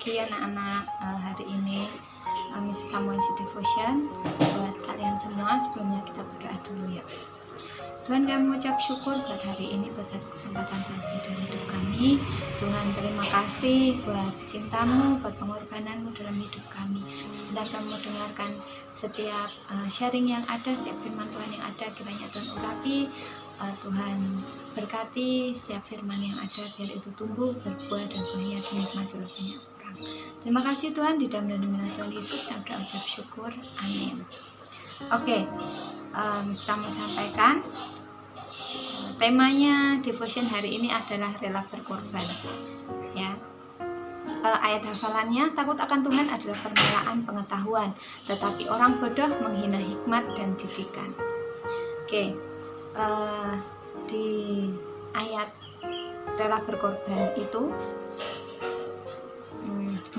pagi anak-anak. Hari ini Miss Kamu isi devotion buat kalian semua. Sebelumnya kita berdoa dulu ya. Tuhan, kami mengucap syukur buat hari ini, buat satu kesempatan lagi dalam hidup kami. Tuhan, terima kasih buat cintamu, buat pengorbananmu dalam hidup kami. Sebentar kamu dengarkan setiap sharing yang ada, setiap firman Tuhan yang ada, kiranya Tuhan urapi. Tuhan berkati setiap firman yang ada, biar itu tumbuh, berbuah, dan buahnya dinikmati oleh banyak orang. Terima kasih Tuhan, di dalam nama Tuhan Yesus kami berucap syukur, amin. Oke, kita mau sampaikan temanya devotion hari ini adalah rela berkorban ya. Ayat hafalannya, takut akan Tuhan adalah permulaan pengetahuan, tetapi orang bodoh menghina hikmat dan didikan. Oke, di ayat rela berkorban itu,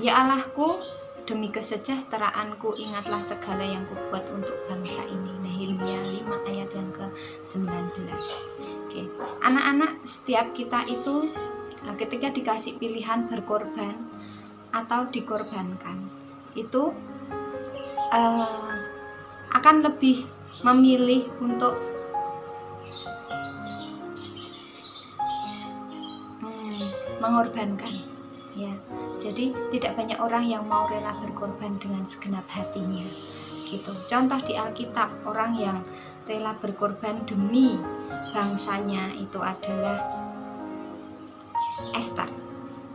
ya Allahku, demi kesejahteraanku ingatlah segala yang kubuat untuk bangsa ini. Nehemia 5 ayat yang ke-19. Oke, anak-anak, setiap kita itu ketika dikasih pilihan berkorban atau dikorbankan, itu akan lebih memilih untuk mengorbankan ya. Jadi tidak banyak orang yang mau rela berkorban dengan segenap hatinya gitu. Contoh di Alkitab, orang yang rela berkorban demi bangsanya itu adalah Esther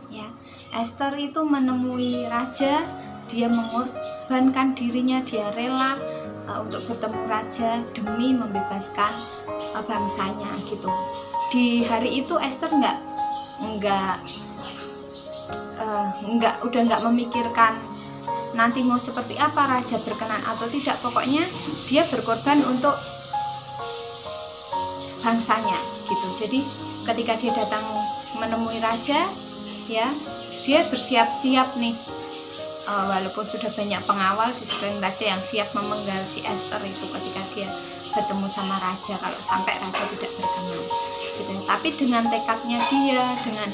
ya. Esther itu menemui raja, dia mengorbankan dirinya, dia rela untuk bertemu raja demi membebaskan bangsanya gitu. Di hari itu Esther udah nggak memikirkan nanti mau seperti apa, raja berkenan atau tidak. Pokoknya dia berkorban untuk bangsanya gitu. Jadi ketika dia datang menemui raja ya, dia bersiap-siap nih, walaupun sudah banyak pengawal di sekeliling raja yang siap memenggal si Esther itu ketika dia bertemu sama raja kalau sampai raja tidak berkenan gitu. Tapi dengan tekadnya dia, dengan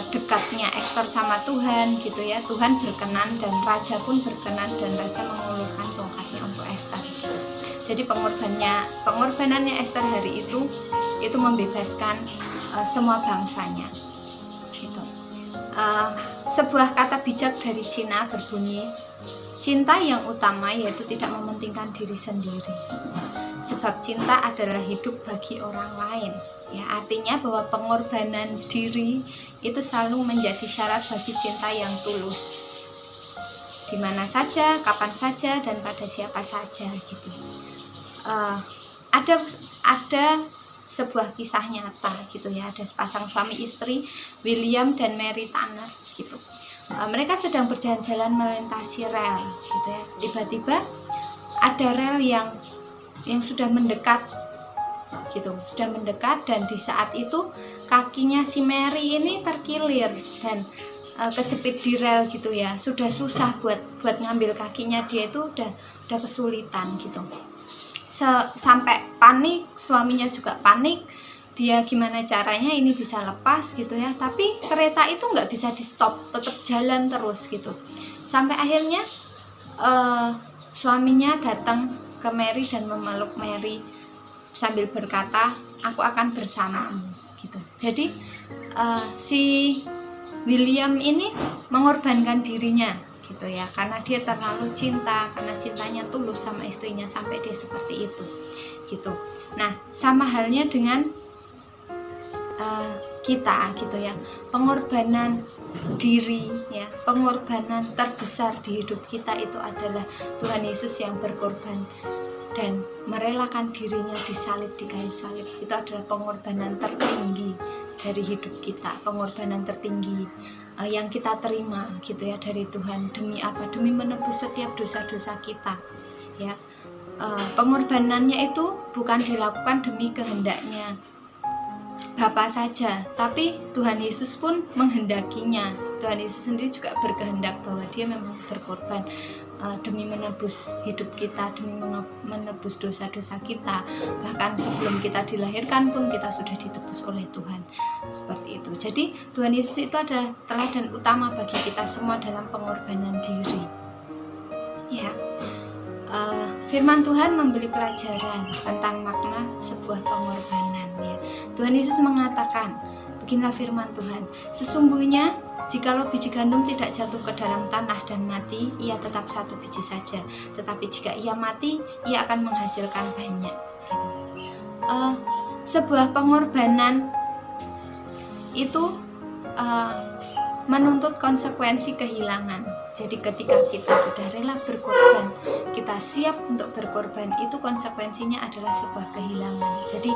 dekatnya Esther sama Tuhan gitu ya, Tuhan berkenan dan raja pun berkenan, dan raja mengulurkan tongkatnya untuk Esther gitu. Jadi pengorbanannya Esther hari itu membebaskan semua bangsanya gitu. Sebuah kata bijak dari Cina berbunyi, cinta yang utama yaitu tidak mementingkan diri sendiri, sebab cinta adalah hidup bagi orang lain ya. Artinya bahwa pengorbanan diri itu selalu menjadi syarat bagi cinta yang tulus, di mana saja, kapan saja, dan pada siapa saja gitu. Ada sebuah kisah nyata gitu ya. Ada sepasang suami istri, William dan Mary Tanner gitu. Mereka sedang berjalan-jalan melintasi rel gitu ya. Tiba-tiba ada rel yang sudah mendekat gitu, dan di saat itu kakinya si Mary ini terkilir dan kejepit di rel gitu ya. Sudah susah buat ngambil kakinya, dia itu udah kesulitan gitu. Sampai panik, suaminya juga panik. Dia gimana caranya ini bisa lepas gitu ya. Tapi kereta itu nggak bisa di stop, tetap jalan terus gitu. Sampai akhirnya suaminya datang ke Mary dan memeluk Mary sambil berkata, aku akan bersamamu gitu. Jadi si William ini mengorbankan dirinya gitu ya, karena dia terlalu cinta, karena cintanya tulus sama istrinya sampai dia seperti itu gitu. Nah, sama halnya dengan kita gitu ya. Pengorbanan diri ya, pengorbanan terbesar di hidup kita itu adalah Tuhan Yesus yang berkorban dan merelakan dirinya disalib di kayu salib. Itu adalah pengorbanan tertinggi dari hidup kita, pengorbanan tertinggi yang kita terima gitu ya dari Tuhan. Demi apa? Demi menebus setiap dosa-dosa kita ya. Pengorbanannya itu bukan dilakukan demi kehendaknya Bapa saja, tapi Tuhan Yesus pun menghendakinya. Tuhan Yesus sendiri juga berkehendak bahwa dia memang berkorban demi menebus hidup kita, demi menebus dosa-dosa kita. Bahkan sebelum kita dilahirkan pun kita sudah ditebus oleh Tuhan. Seperti itu. Jadi Tuhan Yesus itu adalah teladan utama bagi kita semua dalam pengorbanan diri. Ya. Firman Tuhan memberi pelajaran tentang makna sebuah pengorbanan, ya. Tuhan Yesus mengatakan, beginilah firman Tuhan, sesungguhnya jikalau biji gandum tidak jatuh ke dalam tanah dan mati, ia tetap satu biji saja, tetapi jika ia mati, ia akan menghasilkan banyak. Sebuah pengorbanan itu menuntut konsekuensi kehilangan. Jadi ketika kita sudah rela berkorban, kita siap untuk berkorban, itu konsekuensinya adalah sebuah kehilangan. Jadi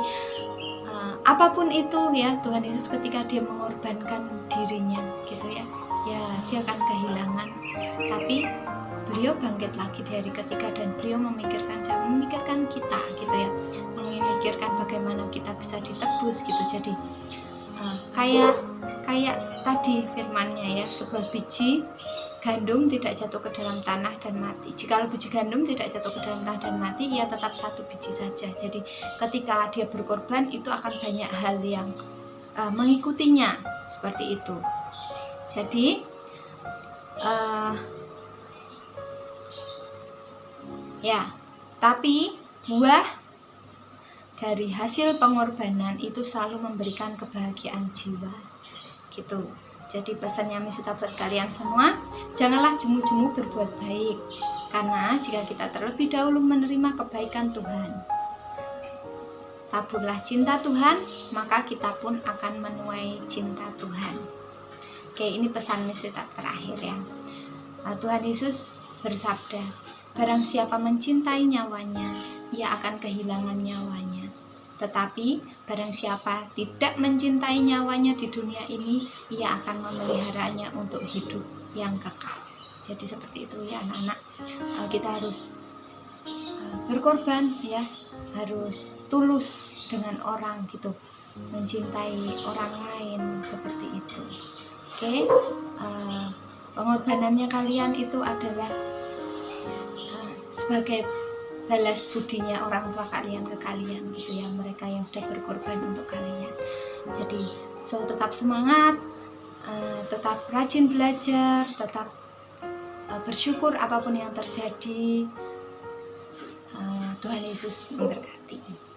apapun itu, ya, Tuhan Yesus ketika dia mengorbankan dirinya gitu, ya dia akan kehilangan, tapi beliau bangkit lagi dari ketiga dan beliau memikirkan kita gitu, ya, memikirkan bagaimana kita bisa ditebus gitu. Jadi kayak tadi firmannya, ya, sebuah biji gandum tidak jatuh ke dalam tanah dan mati. Jikalau biji gandum tidak jatuh ke dalam tanah dan mati, ia tetap satu biji saja. Jadi ketika dia berkorban, itu akan banyak hal yang mengikutinya, seperti itu. Jadi ya, tapi buah dari hasil pengorbanan itu selalu memberikan kebahagiaan jiwa, gitu. Jadi pesan yang sudah buat kalian semua, janganlah jemu-jemu berbuat baik, karena jika kita terlebih dahulu menerima kebaikan Tuhan, taburlah cinta Tuhan, maka kita pun akan menuai cinta Tuhan. Oke, ini pesan Misrita terakhir, ya. Tuhan Yesus bersabda, barang siapa mencintai nyawanya, ia akan kehilangan nyawanya. Tetapi barang siapa tidak mencintai nyawanya di dunia ini, ia akan memeliharanya untuk hidup yang kekal. Jadi seperti itu, ya anak-anak. Kita harus berkorban, ya, harus tulus dengan orang gitu, mencintai orang lain, seperti itu. Oke, pengorbanannya kalian itu adalah sebagai balas budinya orang tua kalian ke kalian gitu, ya, mereka yang sudah berkorban untuk kalian. Jadi tetap semangat, tetap rajin belajar, tetap bersyukur apapun yang terjadi. Tuhan Yesus memberkati.